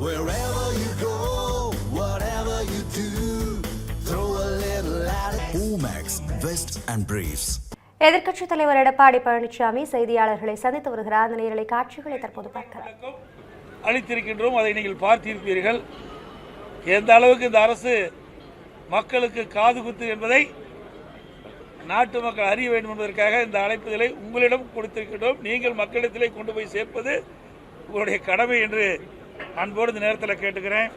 Wherever you go, whatever you do, throw a little at it. Omax, Vest and Briefs. எதிர்க்கட்சித் தலைவர் எடப்பாடி பழனிசாமி செய்தியாளர்களை சந்தித்து வருகிறார். அந்த நேரலை காட்சிகளை தற்போது பார்க்கலாம். அளித்திருக்கின்றோம், அதை நீங்கள் பார்த்திருப்பீர்கள். எந்த அளவுக்கு இந்த அரசு மக்களுக்கு காது குத்து என்பதை நாட்டு மக்கள் அறிய வேண்டும் என்பதற்காக இந்த அழைப்புதலை உங்களிடம் கொடுத்திருக்கின்றோம். நீங்கள் மக்களிடத்திலே கொண்டு போய் சேர்ப்பது உங்களுடைய கடமை என்று அன்போடு இந்த நேரத்தில் கேட்டுக்கிறேன்.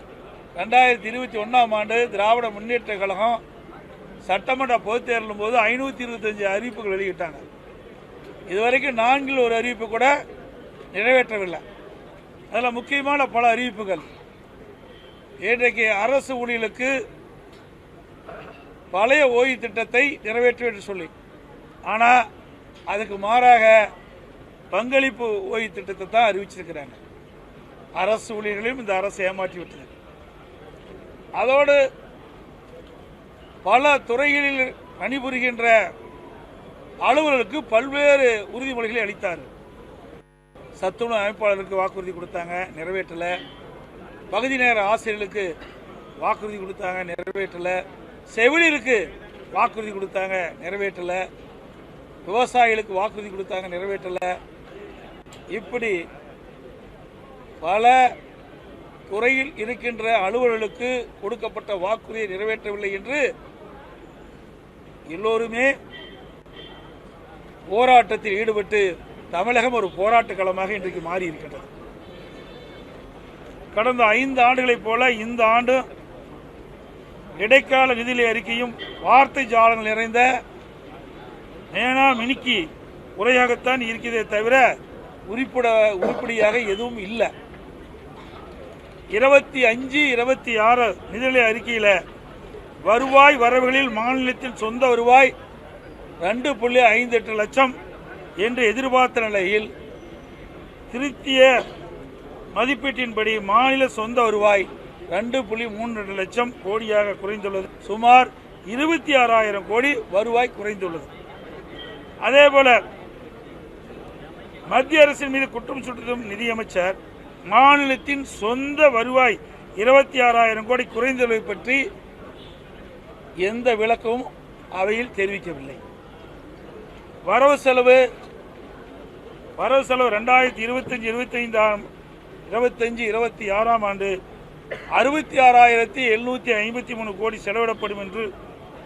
2021ஆம் ஆண்டு திராவிட முன்னேற்ற கழகம் சட்டமன்ற பொதுத் தேர்தலும் போது 525 அறிவிப்புகள் வெளியிட்டாங்க. இதுவரைக்கும் 4 ஒரு அறிவிப்பு கூட நிறைவேற்றவில்லை. அதில் முக்கியமான பல அறிவிப்புகள் இன்றைக்கு அரசு ஊழியர்களுக்கு பழைய ஓய்வு திட்டத்தை நிறைவேற்ற என்று சொல்லி, ஆனால் அதுக்கு மாறாக பங்களிப்பு ஓய்வு திட்டத்தை தான் அறிவிச்சிருக்கிறாங்க. அரசு ஊழியர்களையும் இந்த அரசு ஏமாற்றி விட்டது. அதோடு பல துறைகளில் பணிபுரிகின்ற அலுவலர்களுக்கு பல்வேறு உறுதிமொழிகளை அளித்தார். சத்துணவு அமைப்பாளருக்கு வாக்குறுதி கொடுத்தாங்க, நிறைவேற்றல. பகுதி நேர ஆசிரியர்களுக்கு வாக்குறுதி கொடுத்தாங்க, நிறைவேற்றல. செவிலியருக்கு வாக்குறுதி கொடுத்தாங்க, நிறைவேற்றல. விவசாயிகளுக்கு வாக்குறுதி கொடுத்தாங்க, நிறைவேற்றல. இப்படி பல துறையில் இருக்கின்ற அலுவலர்களுக்கு கொடுக்கப்பட்ட வாக்குறுதியை நிறைவேற்றவில்லை என்று எல்லோருமே போராட்டத்தில் ஈடுபட்டு தமிழகம் ஒரு போராட்ட களமாக இன்றைக்கு மாறி இருக்கின்றது. கடந்த 5 ஆண்டுகளைப் போல இந்த ஆண்டு இடைக்கால நிதிநிலை அறிக்கையும் வார்த்தை ஜாலங்கள் நிறைந்த மேனா மினிக்கி உரையாகத்தான் இருக்கிறதே தவிர உருப்படியாக எதுவும் இல்லை. 25-26 நிதிநிலை அறிக்கையில் வருவாய் வரவுகளில் மாநிலத்தின் சொந்த வருவாய் 2.58 லட்சம் என்று எதிர்பார்த்த நிலையில் திருத்திய மதிப்பீட்டின்படி மாநில சொந்த வருவாய் 2.32 லட்சம் கோடியாக குறைந்துள்ளது. சுமார் 26,000 கோடி வருவாய் குறைந்துள்ளது. அதேபோல மத்திய அரசின் மீது குற்றம் சுட்டும் நிதியமைச்சர் மாநிலத்தின் சொந்த வருவாய் 26,000 கோடி குறைந்துள்ளதை பற்றி எந்த விளக்கமும் அவையில் தெரிவிக்கவில்லை. வரவு செலவு 2025-26ஆம் ஆண்டு 66,753 கோடி செலவிடப்படும் என்று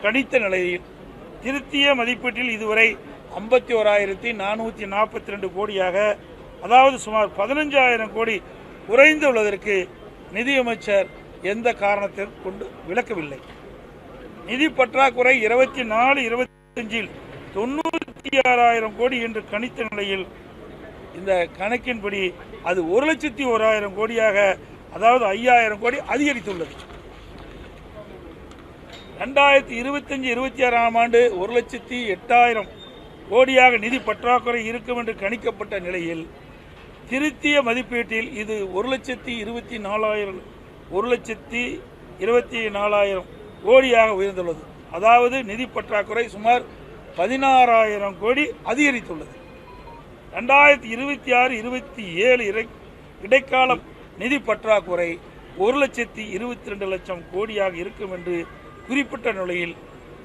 கணித்த நிலையில் திருத்திய மதிப்பீட்டில் இதுவரை 51,442 கோடியாக, அதாவது சுமார் 15,000 கோடி குறைந்துள்ளதற்கு நிதியமைச்சர் எந்த காரணத்தை கொண்டு விளக்கவில்லை. நிதி பற்றாக்குறை 24-25 96,000 கோடி என்று கணித்த நிலையில் இந்த கணக்கின்படி அது 1,01,000 கோடியாக, அதாவது 5,000 கோடி அதிகரித்துள்ளது. 2025-26ஆம் ஆண்டு 1,08,000 கோடியாக நிதி பற்றாக்குறை இருக்கும் என்று கணிக்கப்பட்ட நிலையில் திருத்திய மதிப்பீட்டில் இது 1,24,000 கோடியாக உயர்ந்துள்ளது. அதாவது நிதி பற்றாக்குறை சுமார் 16,000 கோடி அதிகரித்துள்ளது. 2026-27 இடைக்கால நிதி பற்றாக்குறை 1,22 லட்சம் கோடியாக இருக்கும் என்று குறிப்பிட்ட நிலையில்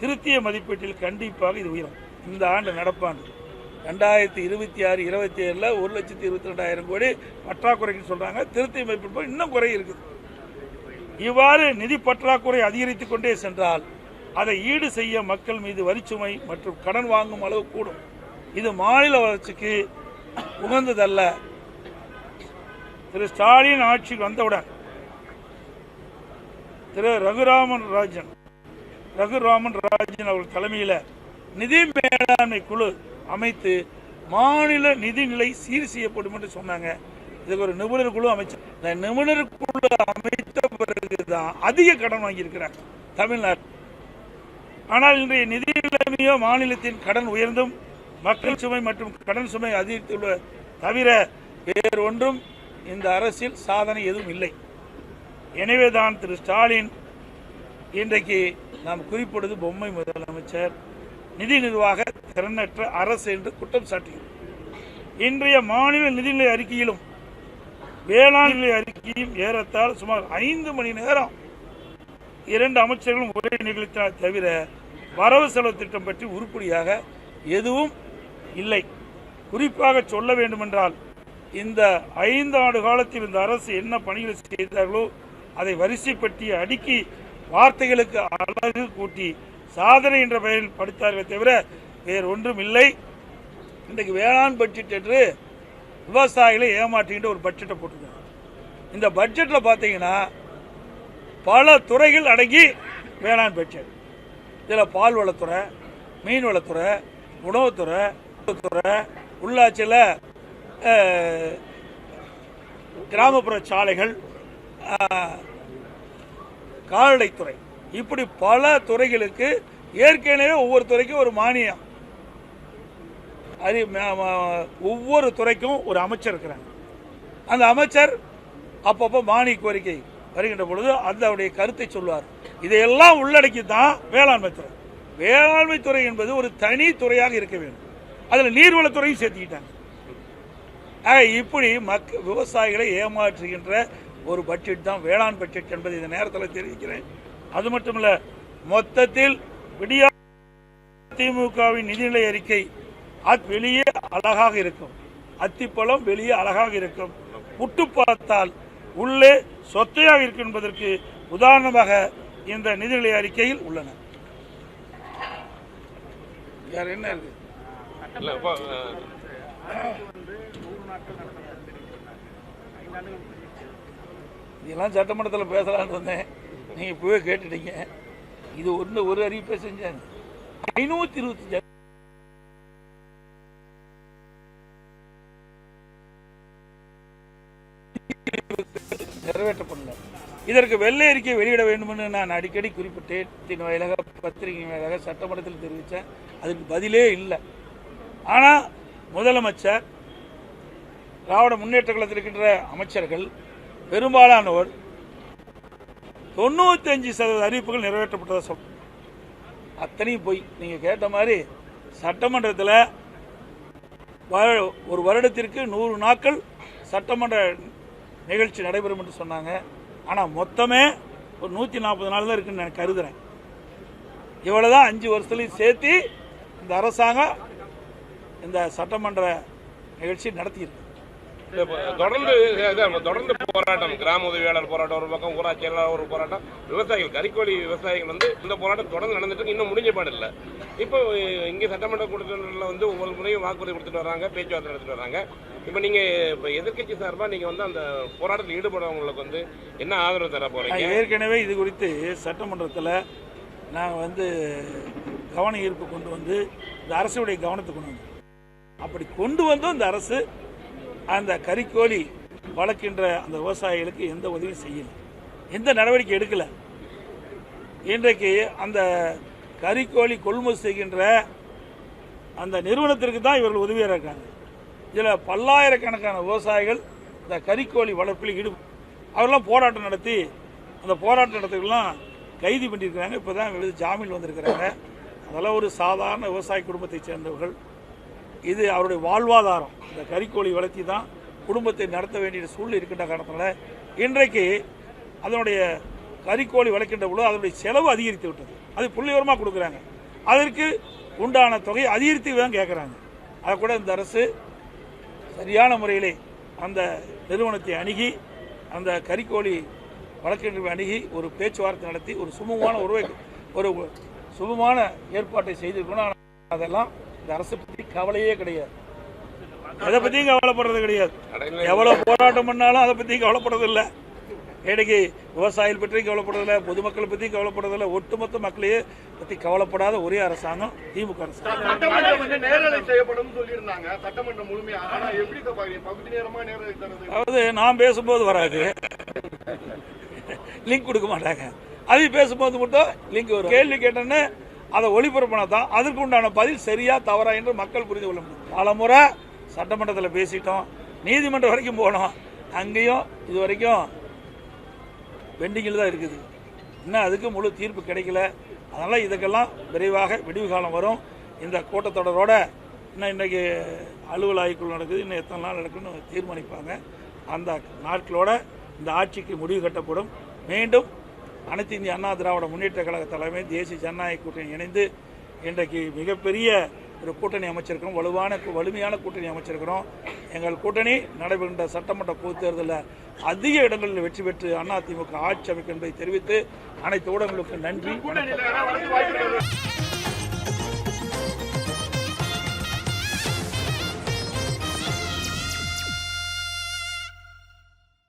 திருத்திய மதிப்பீட்டில் கண்டிப்பாக இது உயரும். இந்த ஆண்டு நடப்பாண்டு 2026-27 1,22,000 கோடி பற்றாக்குறைன்னு சொல்றாங்க. திருத்திய மதிப்பீடு இன்னும் குறை இருக்குது. இவ்வாறு நிதி பற்றாக்குறை அதிகரித்துக் கொண்டே சென்றால் அதை ஈடு செய்ய மக்கள் மீது வரிச்சுமை மற்றும் கடன் வாங்கும் அளவு கூடும். இது மாநில வளர்ச்சிக்கு உகந்ததல்ல. திரு ஸ்டாலின் ஆட்சிக்கு வந்தவுடன் திரு ரகுராமன் ராஜன் அவர்கள் தலைமையில் நிதி மேலாண்மை குழு அமைத்து மாநில நிதிநிலை சீர் செய்யப்படும் என்று சொன்னாங்க. இதுக்கு ஒரு நிபுணர் குழு அமைச்சர். இந்த நிபுணர் குழு அமைத்த பிறகுதான் அதிக கடன் வாங்கியிருக்கிறாங்க தமிழ்நாடு. ஆனால் இன்றைய நிதி நிலைமையோ மாநிலத்தின் கடன் உயர்ந்தும் மக்கள் சுமை மற்றும் கடன் சுமை அதிகரித்துள்ள தவிர வேறு ஒன்றும் இந்த அரசில் சாதனை எதுவும் இல்லை. எனவேதான் திரு ஸ்டாலின் இன்றைக்கு நாம் குறிப்பிடுவது பொம்மை முதலமைச்சர், நிதி நிர்வாக திறனற்ற அரசு என்று குற்றம் சாட்டுகிறது. இன்றைய மாநில நிதிநிலை அறிக்கையிலும் வேளாண் நிலை அறிக்கை ஏறத்தாழ சுமார் 5 மணி நேரம் 2 அமைச்சர்களும் உரை நிகழ்த்தினார் தவிர வரவு செலவு திட்டம் பற்றி உருப்படியாக எதுவும் இல்லை. குறிப்பாக சொல்ல வேண்டுமென்றால் இந்த 5 ஆண்டு காலத்தில் இந்த அரசு என்ன பணிகளை செய்தார்களோ அதை வரிசைப்பட்டி அடுக்கி வார்த்தைகளுக்கு அழகு கூட்டி சாதனை என்ற பெயரில் படித்தார்களே தவிர வேறு ஒன்றும் இல்லை. இன்றைக்கு வேளாண் பட்ஜெட் என்று விவசாயிகளை ஏமாற்றுகின்ற ஒரு பட்ஜெட்டை போட்டிருக்காங்க. இந்த பட்ஜெட்டில் பார்த்தீங்கன்னா பல துறைகள் அடங்கி வேளாண் பட்ஜெட். இதில் பால்வளத்துறை, மீன்வளத்துறை, உணவுத்துறை, உள்ளாட்சியில் கிராமப்புற சாலைகள், கால்நடைத்துறை, இப்படி பல துறைகளுக்கு ஏற்கனவே ஒவ்வொரு துறைக்கும் ஒரு மானியம், ஒவ்வொரு துறைக்கும் ஒரு அமைச்சர் இருக்கிறாங்க. அந்த அமைச்சர் அப்பப்போ மானிய கோரிக்கை வருகின்ற பொழுது அதனுடைய கருத்தை சொல்வார். இதையெல்லாம் உள்ளடக்கி தான் வேளாண்மை துறை. வேளாண்மை துறை என்பது ஒரு தனி துறையாக இருக்க வேண்டும். அதில் நீர்வளத்துறையும் சேர்த்துக்கிட்டாங்க. இப்படி விவசாயிகளை ஏமாற்றுகின்ற ஒரு பட்ஜெட் தான் வேளாண் பட்ஜெட் என்பதை இந்த நேரத்தில் தெரிவிக்கிறேன். அது மட்டுமல்ல, மொத்தத்தில் விடியா திமுகவின் நிதிநிலை அறிக்கை வெளியே அழகாக இருக்கும், அத்திப்பழம் வெளியே அழகாக இருக்கும், புட்டு பார்த்தால் உள்ளே சொத்தையாக இருக்கும் என்பதற்கு உதாரணமாக இந்த நிதிநிலை அறிக்கையில் உள்ளன. வேற என்ன இருக்கு? இதெல்லாம் சட்டமன்றத்தில் பேசலான்னு வந்தேன், நீங்க இப்பவே கேட்டுட்டீங்க. இது ஒரு அறிவிப்பை செஞ்சாங்க. 525 நிறைவேற்றப்படல. இதற்கு வெள்ளை அறிக்கை வெளியிட வேண்டும் என்று நான் அடிக்கடி குறிப்பிட்டேன். வாயிலாக, பத்திரிகை வாயிலாக, சட்டமன்றத்தில் தெரிவித்தேன். அதுக்கு பதிலே இல்லை. ஆனால் முதலமைச்சர், திராவிட முன்னேற்ற கழகத்தில் இருக்கின்ற அமைச்சர்கள் பெரும்பாலானவர் 95% அறிவிப்புகள் நிறைவேற்றப்பட்டதாக சொல்ல, அத்தனையும் போய் நீங்க கேட்ட மாதிரி சட்டமன்றத்தில் ஒரு வருடத்திற்கு 100 நாட்கள் சட்டமன்ற நிகழ்ச்சி நடைபெறும் என்று சொன்னாங்க. ஆனால் மொத்தமே ஒரு 140 நாள் தான் இருக்குன்னு நான் கருதுறேன். இவ்வளவுதான் 5 வருஷத்துலையும் சேர்த்து இந்த அரசாங்கம் இந்த சட்டமன்ற நிகழ்ச்சி நடத்தியிருக்கு. தொடர்ந்து போராட்டம், கிராம உதவியாளர் போராட்டம் ஒரு பக்கம், ஊராட்சி செயலாளர் ஒரு போராட்டம், விவசாயிகள், கறிக்கோழி விவசாயிகள் இந்த போராட்டம் தொடர்ந்து நடந்துட்டு இன்னும் முடிஞ்ச பாடு இல்லை. இப்போ இங்கே சட்டமன்ற கூட்டத்தில் ஒவ்வொரு முறையும் வாக்குறுதி கொடுத்துட்டு வராங்க, பேச்சுவார்த்தை நடத்திட்டு வராங்க. இப்போ நீங்க எதிர்கட்சி சார்பா நீங்க அந்த போராட்டத்தில் ஈடுபடுறவங்களுக்கு என்ன ஆதரவு தர போறீங்க? ஏற்கனவே இது குறித்து சட்டமன்றத்தில் நாங்கள் கவன ஈர்ப்பு கொண்டு வந்து இந்த அரசுடைய கவனத்துக்கு கொண்டு வந்தோம். அப்படி கொண்டு வந்தும் இந்த அரசு அந்த கறிக்கோழி வளர்க்கின்ற அந்த விவசாயிகளுக்கு எந்த உதவியும் செய்யல, எந்த நடவடிக்கை எடுக்கல. இன்றைக்கு அந்த கறிக்கோழி கொள்முதல் செய்கின்ற அந்த நிறுவனத்திற்கு தான் இவர்கள் உதவியாக இருக்காங்க. இதில் பல்லாயிரக்கணக்கான விவசாயிகள் இந்த கறிக்கோழி வளர்ப்பில் அவரெல்லாம் போராட்டம் நடத்தி அந்த போராட்ட நடத்துக்கெல்லாம் கைது பண்ணியிருக்கிறாங்க. இப்போ தான் ஜாமீன் வந்திருக்கிறாங்க. அதெல்லாம் ஒரு சாதாரண விவசாய குடும்பத்தை சேர்ந்தவர்கள். இது அவருடைய வாழ்வாதாரம். இந்த கறிக்கோழி வளர்த்தி தான் குடும்பத்தை நடத்த வேண்டிய சூழ்நிலை இருக்கின்ற காரணத்தினால இன்றைக்கு அதனுடைய கறிக்கோழி வளர்க்கின்ற பொழுது அதனுடைய செலவு அதிகரித்து விட்டது. அது புள்ளிவரமாக கொடுக்குறாங்க. அதற்கு உண்டான தொகை அதிகரித்து தான் கேட்குறாங்க. அதை கூட இந்த அரசு சரியான முறையிலே அந்த நிறுவனத்தை அணுகி அந்த கறிக்கோழி வழக்கிற்கு அணுகி ஒரு பேச்சுவார்த்தை நடத்தி ஒரு சுமமான ஏற்பாட்டை செய்திருக்கணும். அதெல்லாம் இந்த அரசு பற்றி கவலையே கிடையாது. எதை பற்றியும் கவலைப்படுறது கிடையாது. எவ்வளவு போராட்டம் பண்ணாலும் அதை பற்றி கவலைப்படுறது இல்லை. இன்னைக்கு விவசாயிகள் பற்றியும் கவலைப்படுறதில்லை, பொதுமக்களை பற்றியும் கவலைப்படுறதில்லை. ஒட்டுமொத்த மக்களையே பற்றி கவலைப்படாத ஒரே அரசாங்கம் திமுக அரசாங்கம். அதாவது நான் பேசும்போது வராது, லிங்க் கொடுக்க மாட்டாங்க. அது பேசும்போது மட்டும் லிங்க் வரும். கேள்வி கேட்டேன்னு அதை ஒளிபரப்பினா தான் அதற்கு உண்டான பதில் சரியா தவறா என்று மக்கள் புரிந்து கொள்ள முடியும். பல முறை சட்டமன்றத்தில் பேசிட்டோம், நீதிமன்றம் வரைக்கும் போனோம். அங்கேயும் இது வரைக்கும் பெண்டிங்கில் தான் இருக்குது. இன்னும் அதுக்கு முழு தீர்ப்பு கிடைக்கல. அதனால் இதுக்கெல்லாம் விரைவாக விடிவு காலம் வரும். இந்த கூட்டத்தொடரோட இன்னும் இன்றைக்கி அலுவல் ஆய்வுக்குள் நடக்குது, இன்னும் எத்தனை நாள் நடக்குன்னு தீர்மானிப்பாங்க. அந்த நாட்களோட இந்த ஆட்சிக்கு முடிவு கட்டப்படும். மீண்டும் அனைத்து இந்திய அண்ணா திராவிட முன்னேற்ற கழக தலைமை தேசிய ஜனநாயக கூட்டணி இணைந்து இன்றைக்கு மிகப்பெரிய ஒரு கூட்டணி அமைச்சிருக்கிறோம். வலிமையான கூட்டணி அமைச்சிருக்கிறோம். எங்கள் கூட்டணி நடைபெறுகின்ற சட்டமன்ற பொதுத் தேர்தலில் அதிக இடங்களில் வெற்றி பெற்று அதிமுக ஆட்சி அமைக்கும் என்பதை தெரிவித்து அனைத்து ஊடகங்களுக்கும் நன்றி.